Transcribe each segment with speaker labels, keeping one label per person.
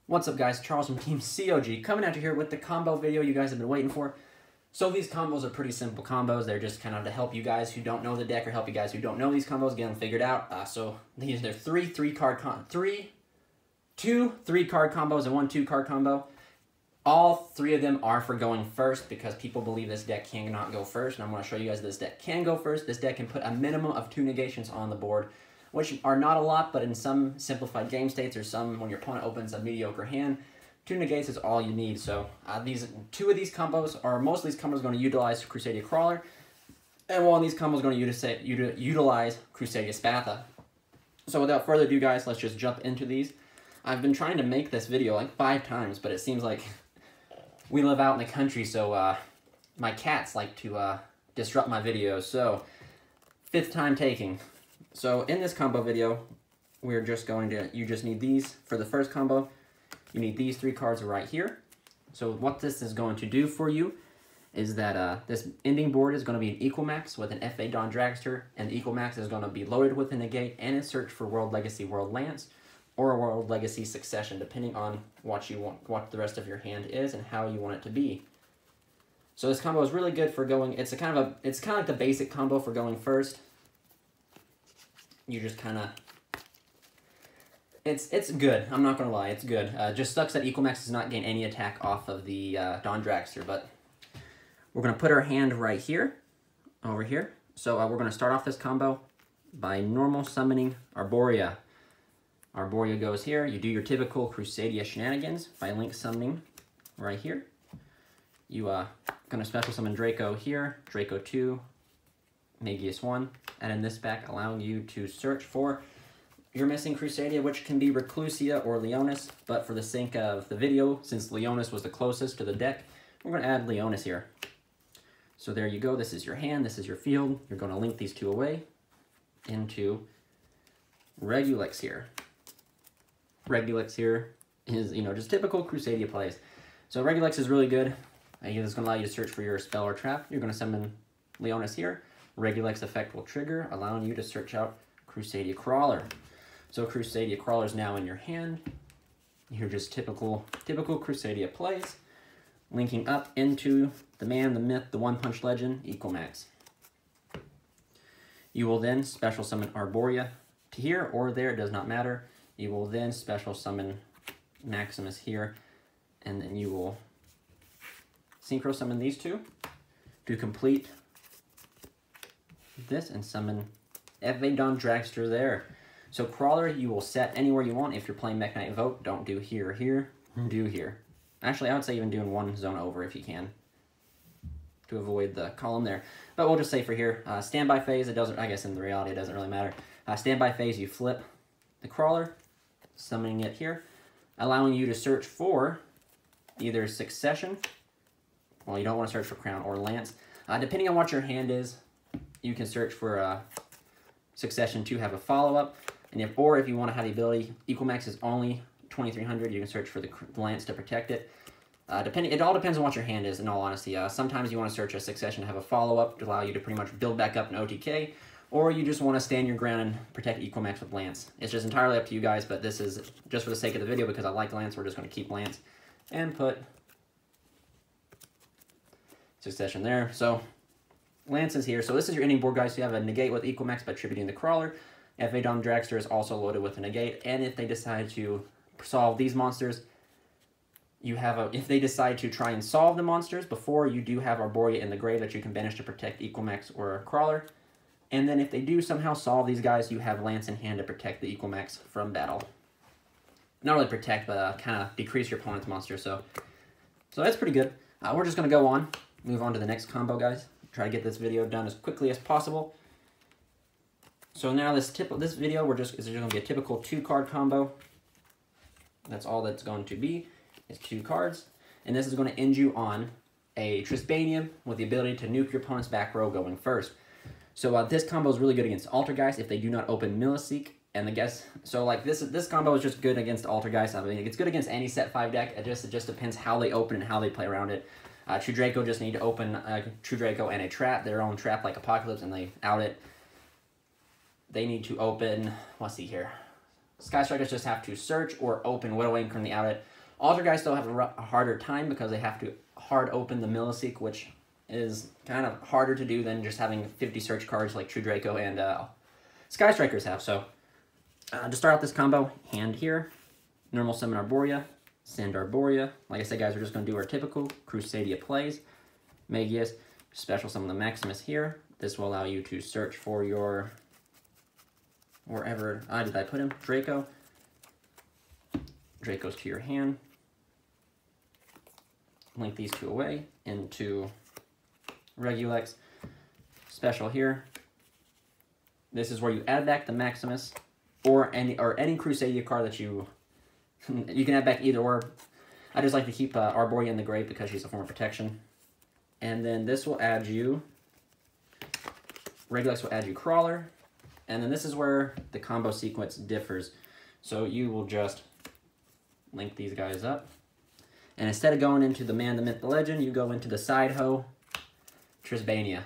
Speaker 1: What's up guys, Charles from Team COG coming at you here with the combo video you guys have been waiting for. So these combos are pretty simple combos. They're just kind of to help you guys who don't know the deck or help you guys who don't know these combos get them figured out. So these are two 3-card combos and one 2-card combo. All three of them are for going first because people believe this deck cannot go first, and I'm going to show you guys this deck can go first. This deck can put a minimum of 2 negations on the board, which are not a lot, but in some simplified game states or some when your opponent opens a mediocre hand, 2 negates is all you need. So two of these combos, or most of these combos, are going to utilize Crusadia Crawler, and one of these combos is going to utilize Crusadia Spatha. So without further ado, guys, let's just jump into these. I've been trying to make this video like 5 times, but it seems like we live out in the country, so my cats like to disrupt my videos. So 5th time taking. So in this combo video, we're just going to, you just need these for the first combo. You need these 3 cards right here. So what this is going to do for you is that this ending board is going to be an Equal Max with an FA Dawn Dragster, and the Equal Max is going to be loaded with a negate and a search for World Legacy World Lance or a World Legacy Succession, depending on what you want, what the rest of your hand is and how you want it to be. So this combo is really good for going, it's kind of like the basic combo for going first. You just kind of, it's good. I'm not gonna lie, it's good. Just sucks that Equal Max does not gain any attack off of the Dawn Dragster, but we're gonna put our hand right here, over here. So we're gonna start off this combo by normal summoning Arborea. Arborea goes here. You do your typical Crusadia shenanigans by link summoning right here. You gonna special summon Draco here, Draco 2, Magius 1, and in this back allowing you to search for your missing Crusadia, which can be Reclusia or Leonis, but for the sake of the video, since Leonis was the closest to the deck, we're gonna add Leonis here. So there you go, this is your hand, this is your field. You're gonna link these 2 away into Regulix here. Regulix here is, just typical Crusadia plays. So Regulix is really good. It's going to allow you to search for your spell or trap. You're going to summon Leonis here. Regulix effect will trigger, allowing you to search out Crusadia Crawler. So Crusadia Crawler is now in your hand. You're just typical Crusadia plays. Linking up into the man, the myth, the one-punch legend, Equal Max. You will then special summon Arborea to here or there, it does not matter. You will then special summon Maximus here, and then you will synchro summon these 2 to complete this and summon FA Dawn Dragster there. So Crawler, you will set anywhere you want. If you're playing Mech Knight Vote, don't do here or here, do here. Actually, I would say even doing 1 zone over if you can, to avoid the column there. But we'll just say for here, standby phase, it doesn't, I guess in the reality it doesn't really matter. Standby phase, you flip the Crawler, summoning it here, allowing you to search for either Succession, well, you don't want to search for Crown, or Lance. Depending on what your hand is, you can search for Succession to have a follow-up, and if you want to have the ability, Equal Max is only 2300, you can search for the Lance to protect it. It all depends on what your hand is, in all honesty. Sometimes you want to search a Succession to have a follow-up to allow you to pretty much build back up an OTK, or you just want to stand your ground and protect Equal Max with Lance. It's just entirely up to you guys, but this is just for the sake of the video because I like Lance. We're just going to keep Lance and put Succession there. So Lance is here. So this is your ending board, guys. So you have a negate with Equal Max by tributing the Crawler. FA Dawn Dragster is also loaded with a negate, and if they decide to solve these monsters, if they decide to try and solve the monsters before, you do have Arborea in the grave that you can banish to protect Equal Max or Crawler. And then if they do somehow solve these guys, you have Lance in hand to protect the Equal Max from battle. Not really protect, but kind of decrease your opponent's monster. So that's pretty good. We're just going to move on to the next combo, guys. Try to get this video done as quickly as possible. So now this video is just going to be a typical 2-card combo. That's all that's going to be, is 2 cards. And this is going to end you on a Trispanium with the ability to nuke your opponent's back row going first. So this combo is really good against Altergeist if they do not open Milliseek. And this combo is just good against Altergeist. I mean, it's good against any set 5 deck. It just depends how they open and how they play around it. True Draco just need to open True Draco and a trap, their own trap like Apocalypse, and they out it. They need to open, let's see here, Sky Strikers just have to search or open Widowing from the outlet. Altar guys still have a harder time because they have to hard open the Milliseek, which is kind of harder to do than just having 50 search cards like True Draco and Sky Strikers have. So to start out this combo, hand here, normal summon Arborea, send Arborea. Like I said, guys, we're just going to do our typical Crusadia plays. Magius, special summon the Maximus here. This will allow you to search for your, wherever, did I put him? Draco. Draco's to your hand. Link these two away into Regulex. Special here. This is where you add back the Maximus or any Crusadia card that you can add back either or. I just like to keep Arborea in the gray because she's a form of protection. And then this will add you, Regulex will add you Crawler. And then this is where the combo sequence differs. So you will just link these guys up. And instead of going into the Man, the Myth, the Legend, you go into the Side Hoe, Trisbania.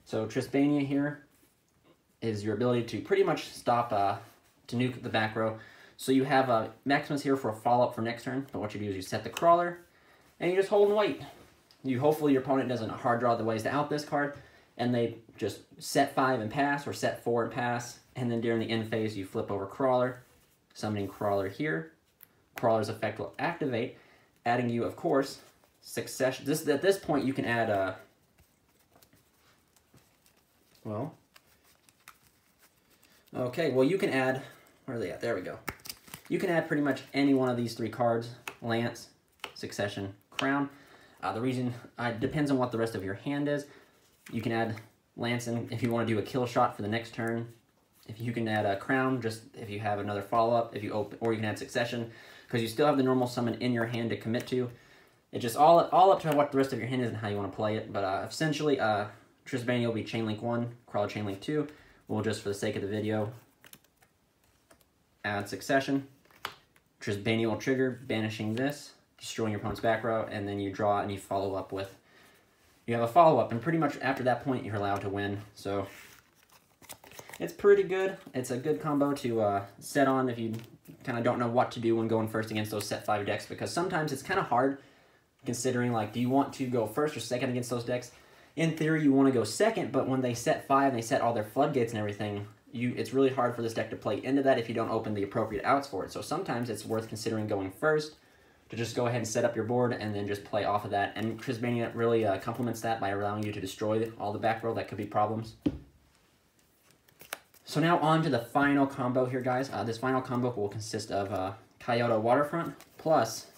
Speaker 1: So Trisbania here is your ability to pretty much stop, to nuke the back row. So you have Maximus here for a follow-up for next turn, but what you do is you set the Crawler, and you just hold and wait. Hopefully your opponent doesn't hard draw the ways to out this card, and they just set 5 and pass, or set 4 and pass, and then during the end phase you flip over Crawler, summoning Crawler here. Crawler's effect will activate, adding you, of course, Succession. At this point you can add, you can add, where are they at? There we go. You can add pretty much any one of these 3 cards, Lance, Succession, Crown. The reason, depends on what the rest of your hand is. You can add Lance in if you want to do a kill shot for the next turn. If you can add a Crown, just if you have another follow-up, if you open, or you can add Succession, because you still have the normal summon in your hand to commit to. It's just all up to what the rest of your hand is and how you want to play it. But essentially, Trisbania will be Chainlink 1, Crawler Chainlink 2. We'll just, for the sake of the video, add Succession. Trisbania will trigger, banishing this, destroying your opponent's back row, and then you draw and you follow up with... You have a follow-up, and pretty much after that point, you're allowed to win. So, it's pretty good. It's a good combo to set on if you kind of don't know what to do when going first against those set 5 decks, because sometimes it's kind of hard considering, like, do you want to go first or second against those decks? In theory, you want to go second, but when they set 5 and they set all their floodgates and everything, it's really hard for this deck to play into that if you don't open the appropriate outs for it. So sometimes it's worth considering going first to just go ahead and set up your board and then just play off of that. And Trisbania really complements that by allowing you to destroy all the back row that could be problems. So now on to the final combo here, guys. This final combo will consist of Kyoto Waterfront plus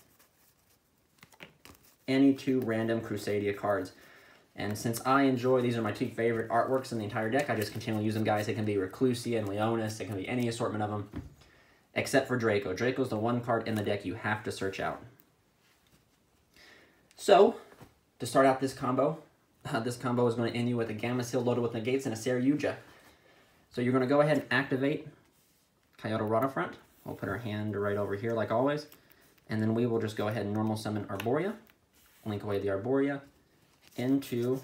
Speaker 1: any 2 random Crusadia cards. And since I enjoy, these are my 2 favorite artworks in the entire deck, I just continually use them, guys. They can be Reclusia and Leonis, it can be any assortment of them, except for Draco. Draco's the 1 card in the deck you have to search out. So, to start out this combo is going to end you with a Gamma Seal loaded with negates and a Saryuja. So you're going to go ahead and activate Kyoto Waterfront. We'll put our hand right over here like always. And then we will just go ahead and normal summon Arborea. Link away the Arborea into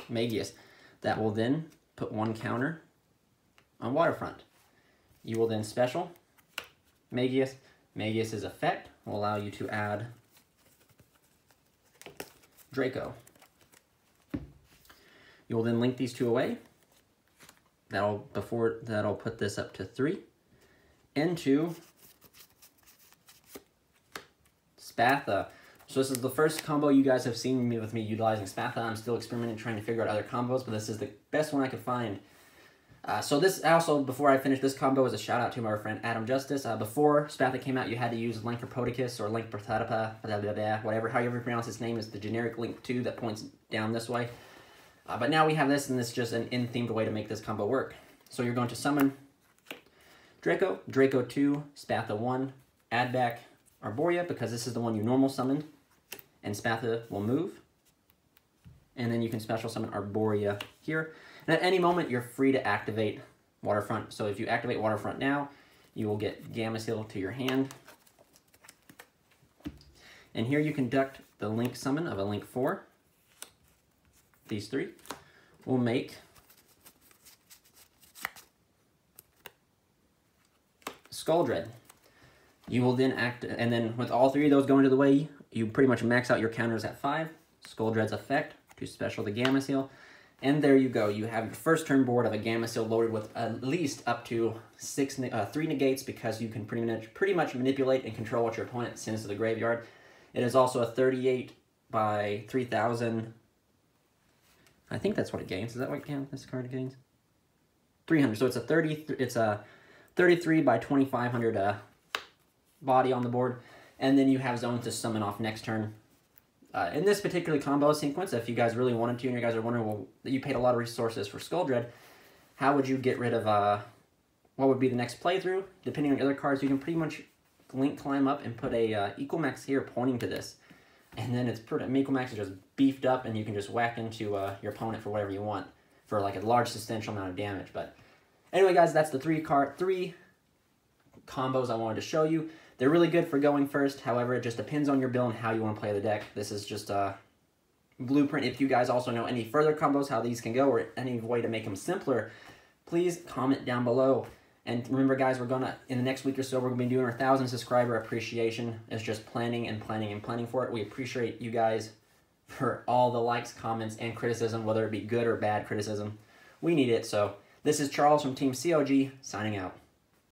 Speaker 1: Magius. That will then put 1 counter on Waterfront. You will then special Magius. Magius's effect will allow you to add Draco. You will then link these 2 away. That'll put this up to 3 into Spatha. So this is the first combo you guys have seen with me utilizing Spatha. I'm still experimenting, trying to figure out other combos, but this is the best one I could find. So this also, before I finish this combo, is a shout out to my friend Adam Justice. Before Spatha came out, you had to use Link for Podicus or Link for Thadapa, whatever, however you pronounce his name, is the generic Link 2 that points down this way. But now we have this, and it's just an in-themed way to make this combo work. So you're going to summon Draco, Draco 2, Spatha 1, add back Arborea, because this is the one you normal summoned, and Spatha will move. And then you can special summon Arborea here. And at any moment, you're free to activate Waterfront. So if you activate Waterfront now, you will get Gamma Seal to your hand. And here you conduct the Link summon of a Link 4. These 3 will make Skull Dread. You will then act, and then with all three of those going to the way, you pretty much max out your counters at 5. Skull Dread's effect to special the Gamma Seal. And there you go. You have your first turn board of a Gamma Seal loaded with at least up to 3 negates, because you can pretty much manipulate and control what your opponent sends to the graveyard. It is also a 38 by 3000. I think that's what it gains. Is that what this card gains? 300. So it's a 33 by 2500 body on the board. And then you have zones to summon off next turn. In this particular combo sequence, if you guys really wanted to, and you guys are wondering, well, you paid a lot of resources for Skull Dread, how would you get rid of, what would be the next playthrough? Depending on other cards, you can pretty much climb up and put a Equal Max here pointing to this. And then it's Equal Max is just beefed up, and you can just whack into your opponent for whatever you want, for like a large substantial amount of damage. But anyway, guys, that's the three combos I wanted to show you. They're really good for going first. However, it just depends on your build and how you want to play the deck. This is just a blueprint. If you guys also know any further combos, how these can go, or any way to make them simpler, please comment down below. And remember, guys, in the next week or so, we're going to be doing our 1,000 subscriber appreciation. It's just planning and planning and planning for it. We appreciate you guys for all the likes, comments, and criticism, whether it be good or bad criticism. We need it. So this is Charles from Team COG, signing out.